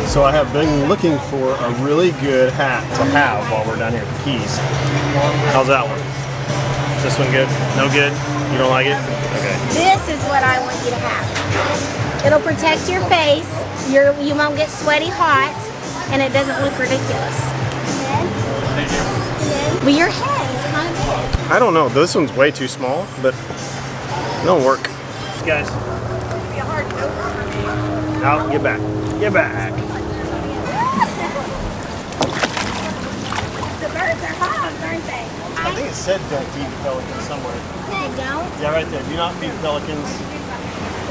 So I have been looking for a really good hat to have while we're down here at the Keys. How's that one? Is this one good? No good? You don't like it? Okay. This is what I want you to have. It'll protect your face. You won't get sweaty hot, and it doesn't look ridiculous. But your head is kind of big. I don't know. This one's way too small, but it'll work. Guys. Now get back. Get back. The birds are hogs, aren't they? I think it said don't feed the pelicans somewhere. They don't? Yeah, right there. Do not feed the pelicans.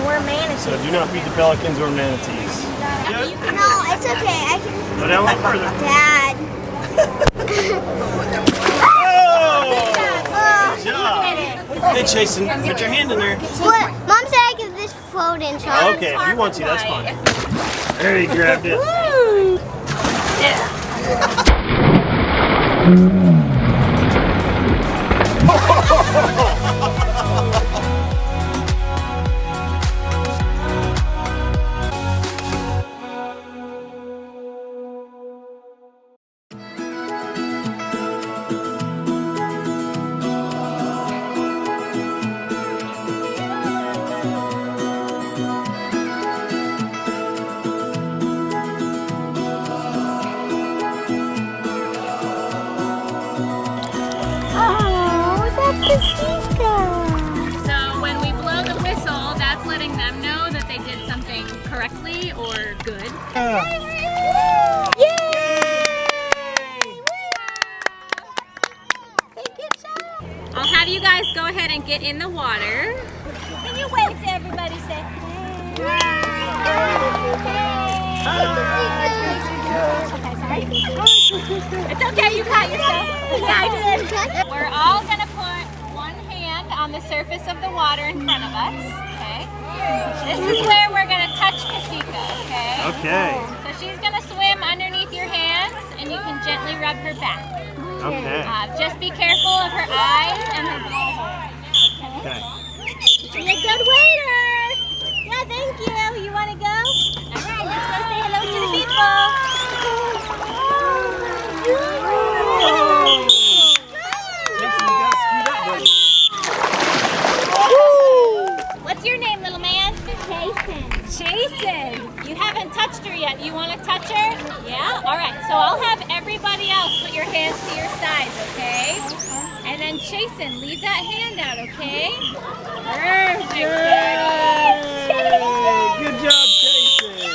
Or manatees. So do not feed the pelicans or manatees. No, it's okay. I can. Go down a little further. Dad. Oh! Good job. Hey, Chason, put your hand in there. What? Mom said I could just float in. Okay, if you want to, that's fine. There, you grabbed it. Woo! So when we blow the whistle, that's letting them know that they did something correctly or good. I'll have you guys go ahead and get in the water. Can you wave to everybody? Say It's okay, you caught yourself. Yeah, I did. We're all gonna put one hand on the surface of the water in front of us, okay? This is where we're gonna touch Kasika, okay? Okay. So she's gonna swim underneath your hands and you can gently rub her back. Okay. Just be careful of her eyes and her blowhole. Okay. Be a good waiter! Yeah, thank you. You wanna go? Alright, let's go say hello to the people. What's your name, little man? Chason. Chason. You haven't touched her yet. You want to touch her? Yeah? All right. So I'll have everybody else put your hands to your sides, okay? And then Chason, leave that hand out, okay? Perfect. Good job, Chason.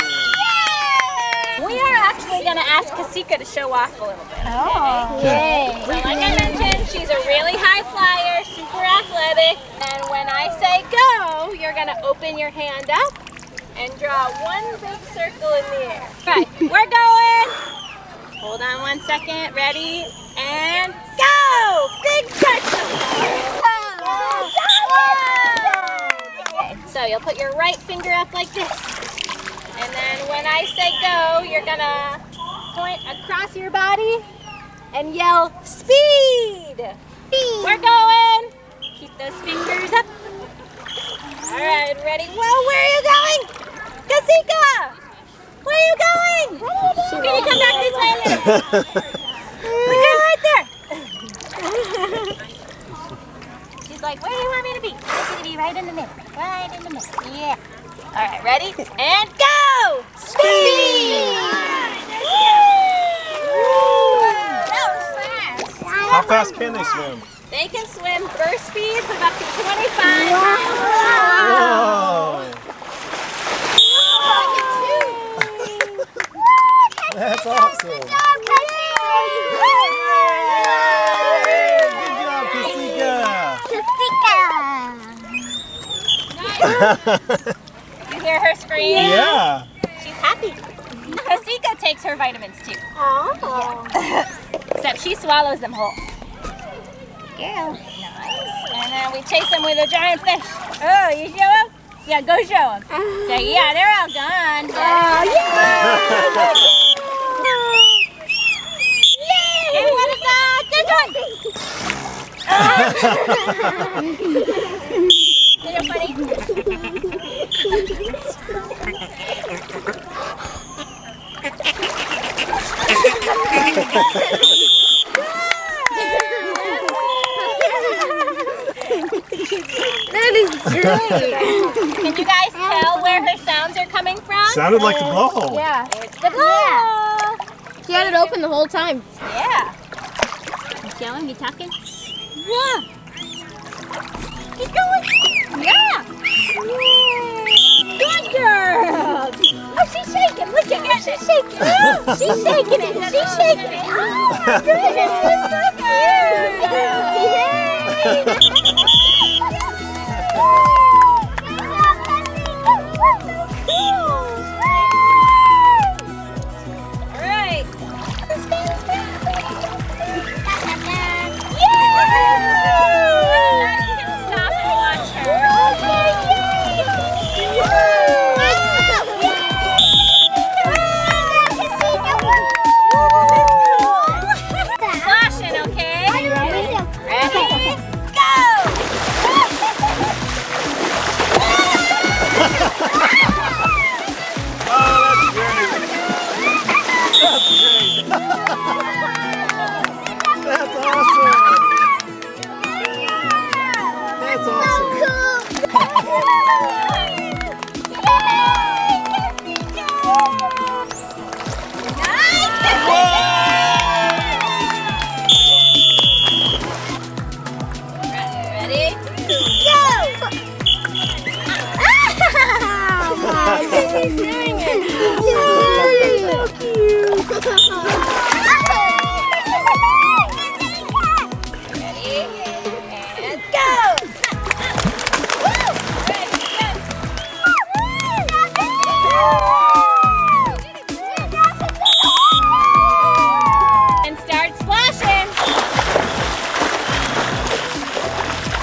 We are actually going to ask Kasika to show off a little bit. Oh. Okay. So like I mentioned, she's a really high flyer, super athletic, and when I say go, you're gonna open your hand up and draw one big circle in the air. Right, we're going. Hold on 1 second, ready, and go! Big circle! Okay, so you'll put your right finger up like this. And then when I say go, you're gonna point across your body and yell, speed! Speed! We're going! Keep those fingers up. All right, ready? Whoa, where are you going? Kasika! Where are you going? Can you come back this way a little? Look at right there. She's like, where do you want me to be? I want you to be right in the middle. Right in the middle. Yeah. All right, ready? And go! Speed! How fast can they swim? They can swim burst speeds of up to 25 miles Wow. That's awesome. Good job, Kasika. You hear her scream? Yeah. She's happy. Kasika takes her vitamins too. Oh. Except she swallows them whole. Girl. Nice. And then we chase them with a giant fish. Oh, you show them? Yeah, go show them. Say, yeah, they're all gone. Oh, Yay! And what is that? This one! Little buddy. That is great. Can you guys tell where her sounds are coming from? Sounded like the blowhole. Yeah. It's the blowhole. She had it open the whole time. Yeah. You showing? You talking? Yeah. Keep going. Yeah. Good girl. Oh, she's shaking. Look at her. She's shaking. She's shaking it. She's shaking it. Oh, my goodness. She's so cute. Yay. That's awesome. That's awesome. Ready? Go! She's doing it. So cute. Ready? And go! And start splashing.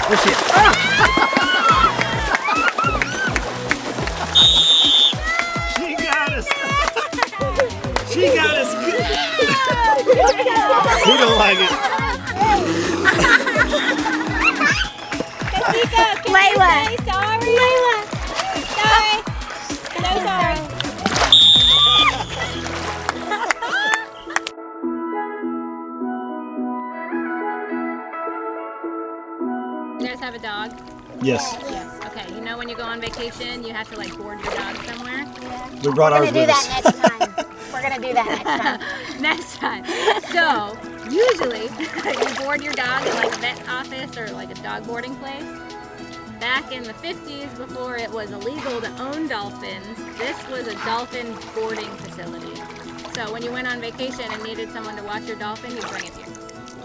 Where's she? She got us. She got us good. We don't like it. Layla. Sorry. Layla. Sorry. So sorry. You guys have a dog? Yes. Yes. Okay. You know when you go on vacation, you have to like board your dog somewhere? We brought ours We're gonna do with us. that next time. We're gonna do that next time. Next time. So, usually, you board your dog at like a vet office or like a dog boarding place. Back in the 50s, before it was illegal to own dolphins, this was a dolphin boarding facility. So when you went on vacation and needed someone to watch your dolphin, you bring it here.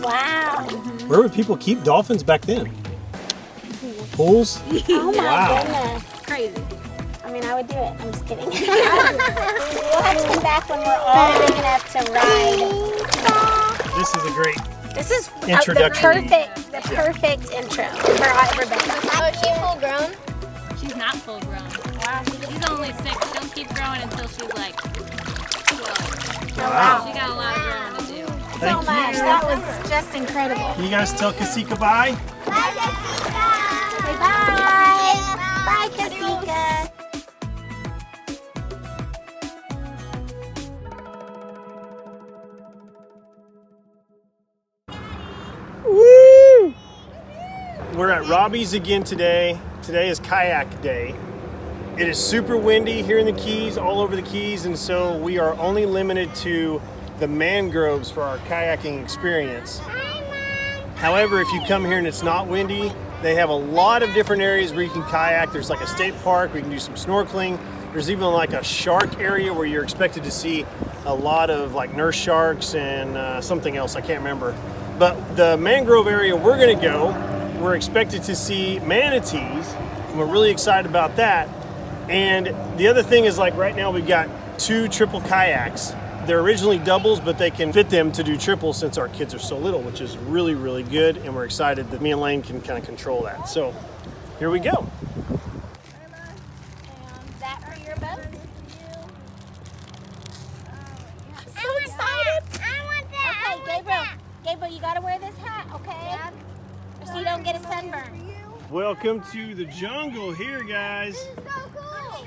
Wow. Where would people keep dolphins back then? Pools? Oh my Wow. goodness. Crazy. I mean, I would do it. I'm just kidding. We'll have to come back when we're all big enough to ride. This is a great This is Introduction. the perfect intro for everybody. Oh, is she full grown? She's not full grown. Wow. She's only 6. She'll keep growing until she's like 12. Wow. She got a lot of growing to do. So much. That was just incredible. Can you guys tell Kasika bye? Bye, Kasika. Say bye. Bye, Kasika. Woo! We're at Robbie's again today. Today is kayak day. It is super windy here in the Keys, all over the Keys, and so we are only limited to the mangroves for our kayaking experience. However, if you come here and it's not windy, they have a lot of different areas where you can kayak. There's like a state park where you can do some snorkeling. There's even like a shark area where you're expected to see a lot of like nurse sharks and something else, I can't remember. But the mangrove area we're gonna go, we're expected to see manatees, and we're really excited about that. And the other thing is, like, right now we've got 2 triple kayaks. They're originally doubles, but they can fit them to do triples since our kids are so little, which is really, really good. And we're excited that me and Laine can kind of control that. So here we go. That for your boat? So excited. I want that. Okay, Gabriel, you gotta wear this hat, okay? So you don't get a sunburn. Welcome to the jungle here, guys. This is so cool.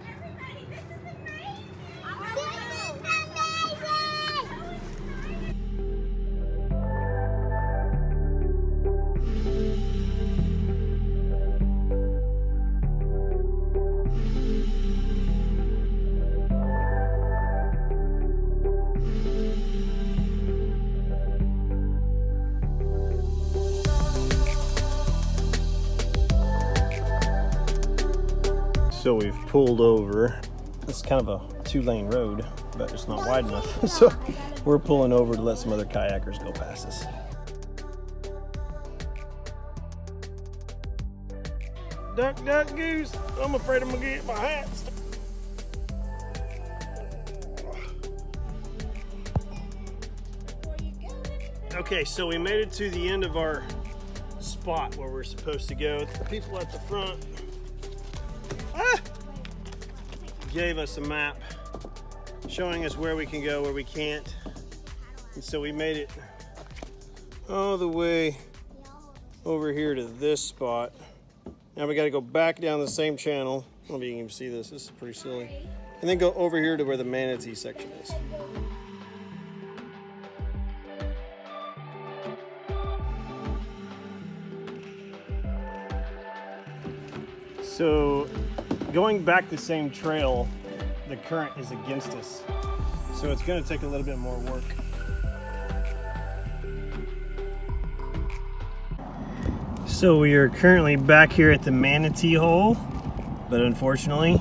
Everybody, this is amazing. So we've pulled over. It's kind of a 2-lane road, but it's not wide enough. So we're pulling over to let some other kayakers go past us. Duck, duck, goose. I'm afraid I'm gonna get my hat. Okay, so we made it to the end of our spot where we're supposed to go. The people at the front gave us a map showing us where we can go, where we can't. And so we made it all the way over here to this spot. Now we got to go back down the same channel. I don't know if you can even see this. This is pretty silly. And then go over here to where the manatee section is. So going back the same trail, the current is against us. So it's going to take a little bit more work. So we are currently back here at the manatee hole, but unfortunately,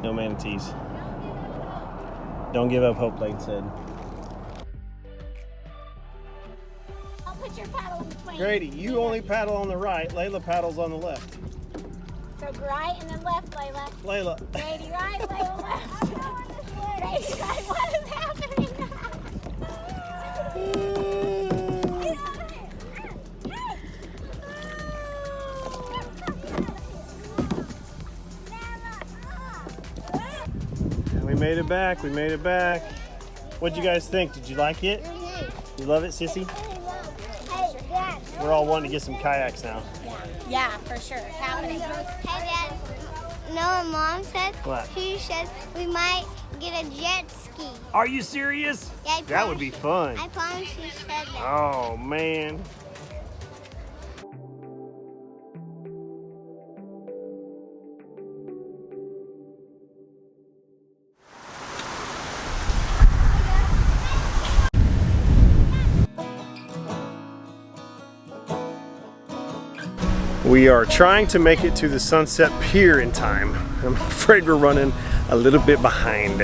no manatees. Don't give up hope, Laine said. I'll put your paddle in between. Grady, you only paddle on the right, Layla paddles on the left. So right and then left, Layla. Layla. Grady right, Layla left. Grady right, what is happening? We made it back, we made it back. What'd you guys think? Did you like it? You love it, sissy? We're all wanting to get some kayaks now. Yeah, for sure. It's happening. Hey, Dad. No, what Mom said? What? She said we might get a jet ski. Are you serious? Yeah, That would be fun. I promise she said that. Oh, man. We are trying to make it to the Sunset Pier in time. I'm afraid we're running a little bit behind.